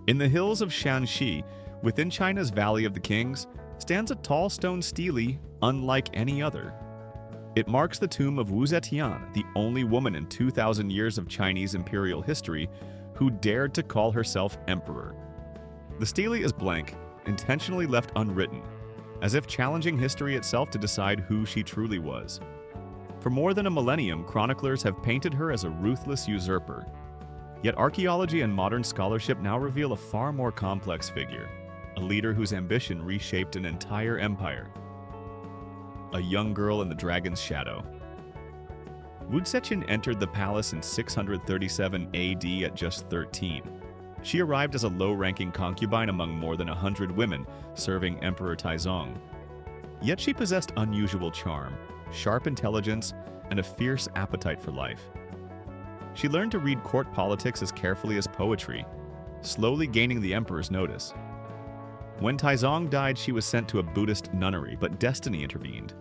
In the hills of Shanxi, within China's Valley of the Kings, stands a tall stone stele unlike any other. It marks the tomb of Wu Zetian, the only woman in 2,000 years of Chinese imperial history who dared to call herself emperor. The stele is blank, intentionally left unwritten, as if challenging history itself to decide who she truly was. For more than a millennium, chroniclers have painted her as a ruthless usurper. Yet archaeology and modern scholarship now reveal a far more complex figure, a leader whose ambition reshaped an entire empire. A young girl in the dragon's shadow. Wu Zetian entered the palace in 637 AD at just 13. She arrived as a low-ranking concubine among more than 100 women serving Emperor Taizong. Yet she possessed unusual charm, sharp intelligence, and a fierce appetite for life. She learned to read court politics as carefully as poetry, slowly gaining the emperor's notice. When Taizong died, she was sent to a Buddhist nunnery, but destiny intervened.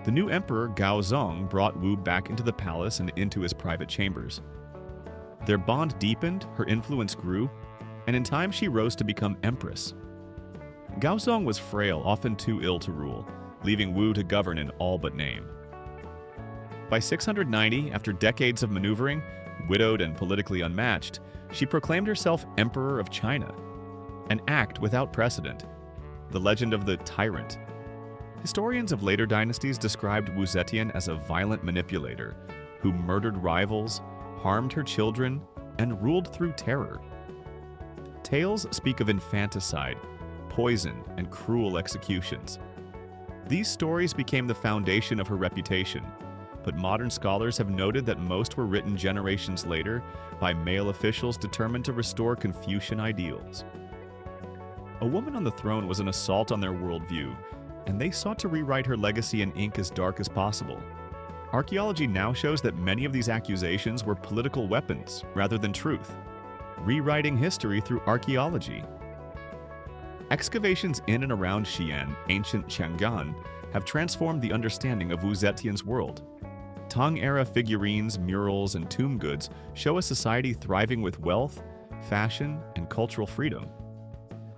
The new emperor, Gaozong, brought Wu back into the palace and into his private chambers. Their bond deepened, her influence grew, and in time she rose to become empress. Gaozong was frail, often too ill to rule, leaving Wu to govern in all but name. By 690, after decades of maneuvering, widowed and politically unmatched, she proclaimed herself Emperor of China, an act without precedent, the legend of the tyrant. Historians of later dynasties described Wu Zetian as a violent manipulator who murdered rivals, harmed her children, and ruled through terror. Tales speak of infanticide, poison, and cruel executions. These stories became the foundation of her reputation, but modern scholars have noted that most were written generations later by male officials determined to restore Confucian ideals. A woman on the throne was an assault on their worldview, and they sought to rewrite her legacy in ink as dark as possible. Archaeology now shows that many of these accusations were political weapons rather than truth, rewriting history through archaeology. Excavations in and around Xi'an, ancient Chang'an, have transformed the understanding of Wu Zetian's world. Tang-era figurines, murals, and tomb goods show a society thriving with wealth, fashion, and cultural freedom.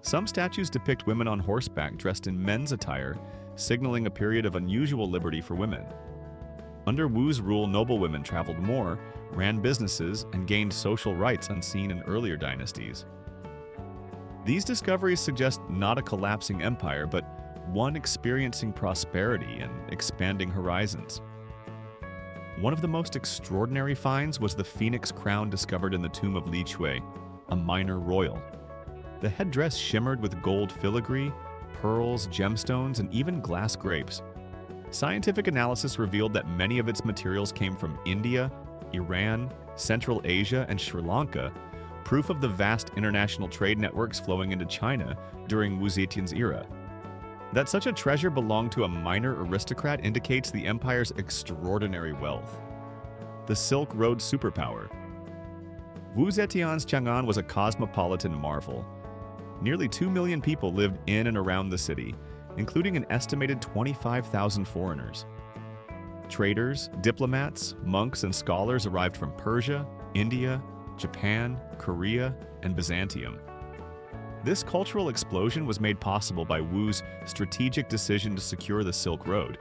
Some statues depict women on horseback dressed in men's attire, signaling a period of unusual liberty for women. Under Wu's rule, noblewomen traveled more, ran businesses, and gained social rights unseen in earlier dynasties. These discoveries suggest not a collapsing empire, but one experiencing prosperity and expanding horizons. One of the most extraordinary finds was the phoenix crown discovered in the tomb of Li Chui, a minor royal. The headdress shimmered with gold filigree, pearls, gemstones, and even glass grapes. Scientific analysis revealed that many of its materials came from India, Iran, Central Asia, and Sri Lanka, proof of the vast international trade networks flowing into China during Wu Zetian's era. That such a treasure belonged to a minor aristocrat indicates the empire's extraordinary wealth. The Silk Road superpower. Wu Zetian's Chang'an was a cosmopolitan marvel. Nearly 2 million people lived in and around the city, including an estimated 25,000 foreigners. Traders, diplomats, monks, and scholars arrived from Persia, India, Japan, Korea, and Byzantium. This cultural explosion was made possible by Wu's strategic decision to secure the Silk Road.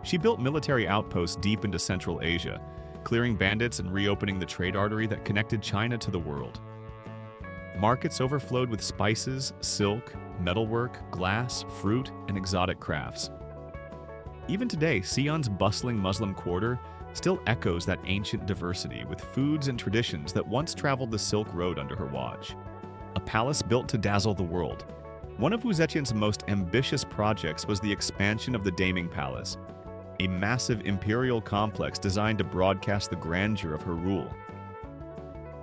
She built military outposts deep into Central Asia, clearing bandits and reopening the trade artery that connected China to the world. Markets overflowed with spices, silk, metalwork, glass, fruit, and exotic crafts. Even today, Xi'an's bustling Muslim quarter still echoes that ancient diversity with foods and traditions that once traveled the Silk Road under her watch. A palace built to dazzle the world. One of Wu Zetian's most ambitious projects was the expansion of the Daming Palace, a massive imperial complex designed to broadcast the grandeur of her rule.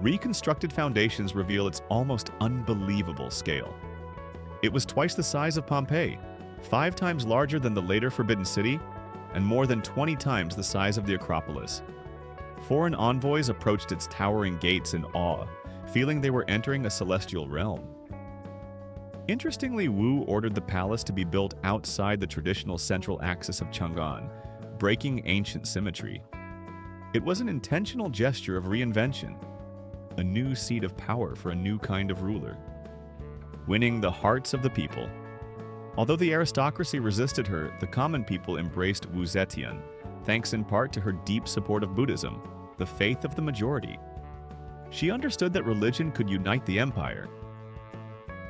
Reconstructed foundations reveal its almost unbelievable scale. It was twice the size of Pompeii, 5 times larger than the later Forbidden City, and more than 20 times the size of the Acropolis. Foreign envoys approached its towering gates in awe, feeling they were entering a celestial realm. Interestingly, Wu ordered the palace to be built outside the traditional central axis of Chang'an, breaking ancient symmetry. It was an intentional gesture of reinvention. a new seat of power for a new kind of ruler. Winning the hearts of the people. Although the aristocracy resisted her, the common people embraced Wu Zetian, thanks in part to her deep support of Buddhism, the faith of the majority. She understood that religion could unite the empire.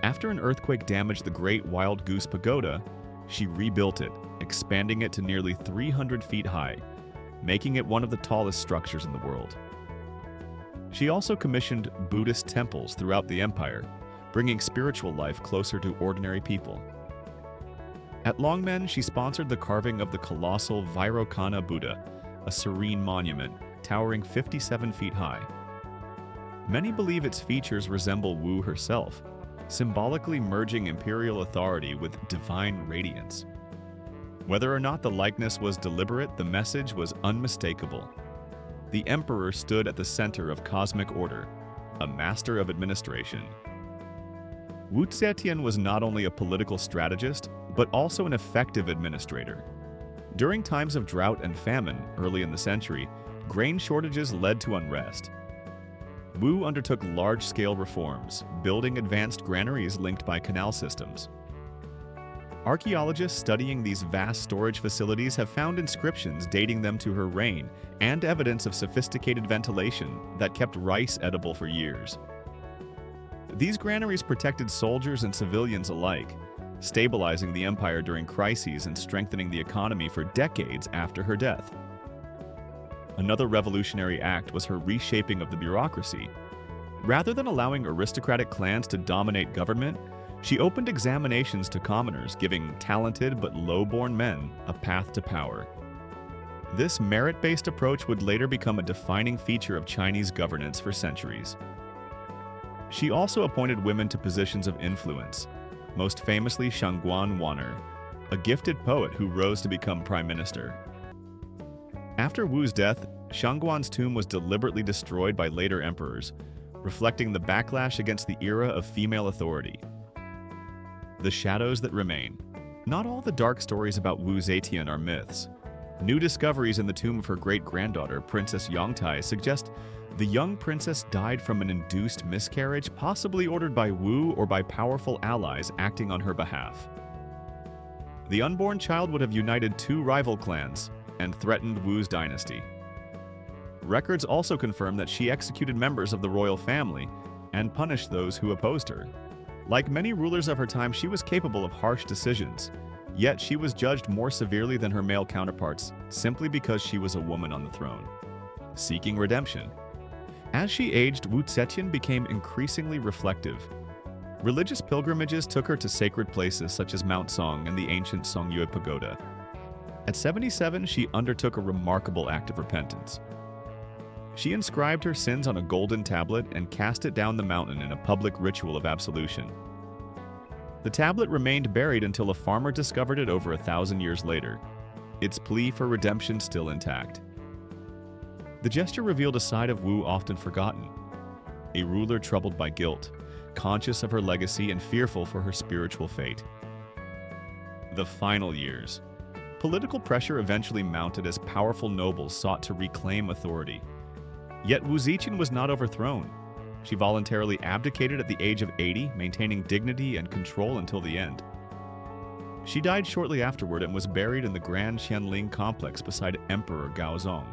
After an earthquake damaged the Great Wild Goose Pagoda, she rebuilt it, expanding it to nearly 300 feet high, making it one of the tallest structures in the world. She also commissioned Buddhist temples throughout the empire, bringing spiritual life closer to ordinary people. At Longmen, she sponsored the carving of the colossal Vairocana Buddha, a serene monument towering 57 feet high. Many believe its features resemble Wu herself, symbolically merging imperial authority with divine radiance. Whether or not the likeness was deliberate, the message was unmistakable. The emperor stood at the center of cosmic order, a master of administration. Wu Zetian was not only a political strategist, but also an effective administrator. During times of drought and famine early in the century, grain shortages led to unrest. Wu undertook large-scale reforms, building advanced granaries linked by canal systems. Archaeologists studying these vast storage facilities have found inscriptions dating them to her reign and evidence of sophisticated ventilation that kept rice edible for years. These granaries protected soldiers and civilians alike, stabilizing the empire during crises and strengthening the economy for decades after her death. Another revolutionary act was her reshaping of the bureaucracy. Rather than allowing aristocratic clans to dominate government, she opened examinations to commoners, giving talented but low-born men a path to power. This merit-based approach would later become a defining feature of Chinese governance for centuries. She also appointed women to positions of influence, most famously Shangguan Wan'er, a gifted poet who rose to become prime minister. After Wu's death, Shangguan's tomb was deliberately destroyed by later emperors, reflecting the backlash against the era of female authority. The shadows that remain. Not all the dark stories about Wu Zetian are myths. New discoveries in the tomb of her great-granddaughter, Princess Yongtai, suggest the young princess died from an induced miscarriage, possibly ordered by Wu or by powerful allies acting on her behalf. The unborn child would have united two rival clans and threatened Wu's dynasty. Records also confirm that she executed members of the royal family and punished those who opposed her. Like many rulers of her time, she was capable of harsh decisions, yet she was judged more severely than her male counterparts simply because she was a woman on the throne. Seeking redemption. As she aged, Wu Zetian became increasingly reflective. Religious pilgrimages took her to sacred places such as Mount Song and the ancient Songyue Pagoda. At 77, she undertook a remarkable act of repentance. She inscribed her sins on a golden tablet and cast it down the mountain in a public ritual of absolution. The tablet remained buried until a farmer discovered it over 1,000 years later, its plea for redemption still intact. The gesture revealed a side of Wu often forgotten, a ruler troubled by guilt, conscious of her legacy and fearful for her spiritual fate. The final years. Political pressure eventually mounted as powerful nobles sought to reclaim authority. Yet Wu Zetian was not overthrown. She voluntarily abdicated at the age of 80, maintaining dignity and control until the end. She died shortly afterward and was buried in the Grand Qianling complex beside Emperor Gaozong.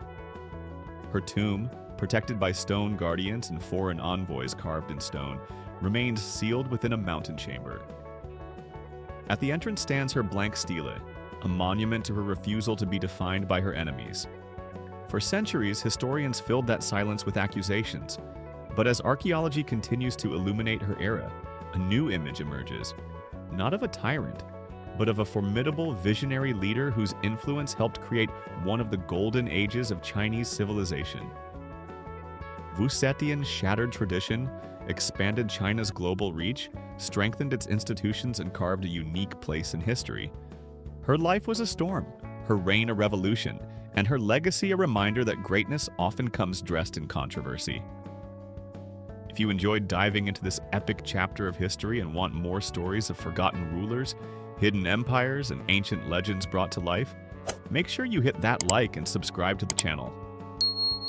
Her tomb, protected by stone guardians and foreign envoys carved in stone, remains sealed within a mountain chamber. At the entrance stands her blank stele, a monument to her refusal to be defined by her enemies. For centuries, historians filled that silence with accusations, but as archaeology continues to illuminate her era, a new image emerges, not of a tyrant, but of a formidable visionary leader whose influence helped create one of the golden ages of Chinese civilization. Wu Zetian shattered tradition, expanded China's global reach, strengthened its institutions, and carved a unique place in history. Her life was a storm, her reign a revolution, and her legacy a reminder that greatness often comes dressed in controversy. If you enjoyed diving into this epic chapter of history and want more stories of forgotten rulers, hidden empires, and ancient legends brought to life, make sure you hit that like and subscribe to the channel.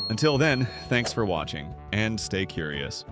Until then, thanks for watching, and stay curious.